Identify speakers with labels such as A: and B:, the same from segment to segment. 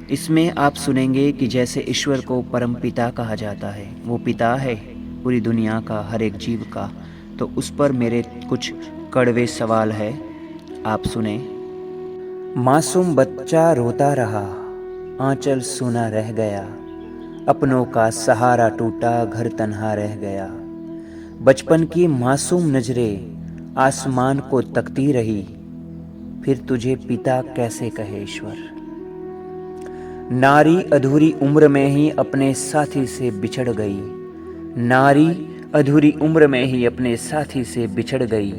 A: इसमें आप सुनेंगे कि जैसे ईश्वर को परम पिता कहा जाता है, वो पिता है पूरी दुनिया का, हर एक जीव का, तो उस पर मेरे कुछ कड़वे सवाल है, आप सुने। मासूम बच्चा रोता रहा, आंचल सूना रह गया, अपनों का सहारा टूटा, घर तन्हा रह गया। बचपन की मासूम नजरें आसमान को तकती रही, फिर तुझे पिता कैसे कहे ईश्वर। नारी अधूरी उम्र में ही अपने साथी से बिछड़ गई, नारी अधूरी उम्र में ही अपने साथी से बिछड़ गई।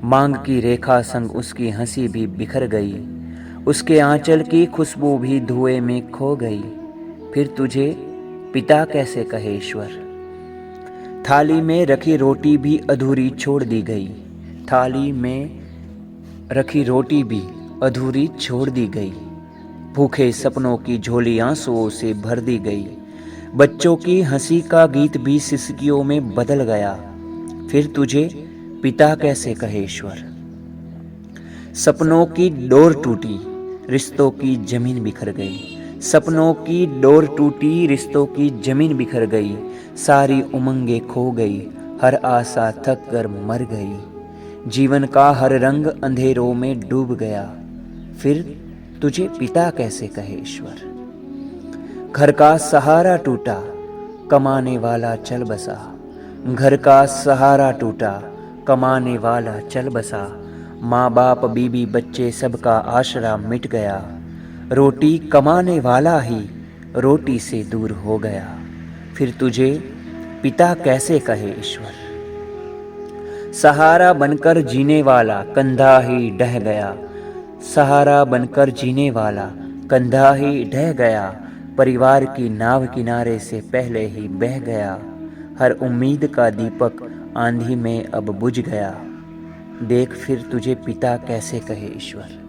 A: मांग की रेखा संग उसकी हंसी भी बिखर गई, उसके आंचल की खुशबू भी धुएं में खो गई। फिर तुझे पिता कैसे कहे ईश्वर। थाली में रखी रोटी भी अधूरी छोड़ दी गई, थाली में रखी रोटी भी अधूरी छोड़ दी गई। भूखे सपनों की झोली आंसुओं से भर दी गई, बच्चों की हंसी का गीत भी सिसकियों में बदल गया। फिर तुझे पिता कैसे कहे ईश्वर। सपनों की डोर टूटी, रिश्तों की जमीन बिखर गई, सपनों की डोर टूटी, रिश्तों की जमीन बिखर गई। सारी उमंगें खो गई, हर आशा थक कर मर गई। जीवन का हर रंग अंधेरों में डूब गया, फिर तुझे पिता कैसे कहे ईश्वर। घर का सहारा टूटा, कमाने वाला चल बसा, घर का सहारा टूटा, कमाने वाला चल बसा। माँ बाप बीबी बच्चे सबका आसरा मिट गया, रोटी कमाने वाला ही रोटी से दूर हो गया। फिर तुझे पिता कैसे कहे ईश्वर। सहारा बनकर जीने वाला कंधा ही ढह गया, सहारा बनकर जीने वाला कंधा ही ढह गया। परिवार की नाव किनारे से पहले ही बह गया, हर उम्मीद का दीपक आंधी में अब बुझ गया। देख फिर तुझे पिता कैसे कहे ईश्वर।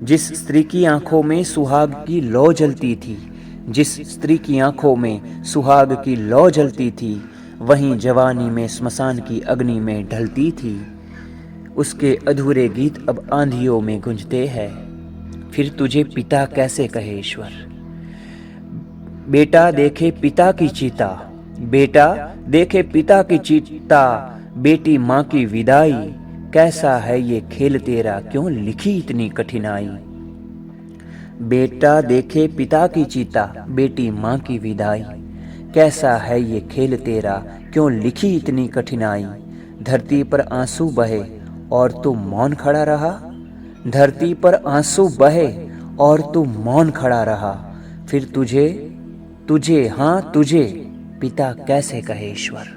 A: जिस स्त्री की आंखों में सुहाग की लौ जलती थी, जिस स्त्री की आंखों में सुहाग की लौ जलती थी, वहीं जवानी में स्मशान की अग्नि में ढलती थी। उसके अधूरे गीत अब आंधियों में गूंजते हैं, फिर तुझे पिता कैसे कहे ईश्वर। बेटा देखे पिता की चिता, बेटा देखे पिता की चिता, बेटी माँ की विदाई। कैसा है ये खेल तेरा, क्यों लिखी इतनी कठिनाई। बेटा देखे पिता की चिता, बेटी माँ की विदाई। कैसा है ये खेल तेरा, क्यों लिखी इतनी कठिनाई। धरती पर आंसू बहे और तू मौन खड़ा रहा, धरती पर आंसू बहे और तू मौन खड़ा रहा। फिर तुझे तुझे हाँ तुझे पिता कैसे कहे ईश्वर।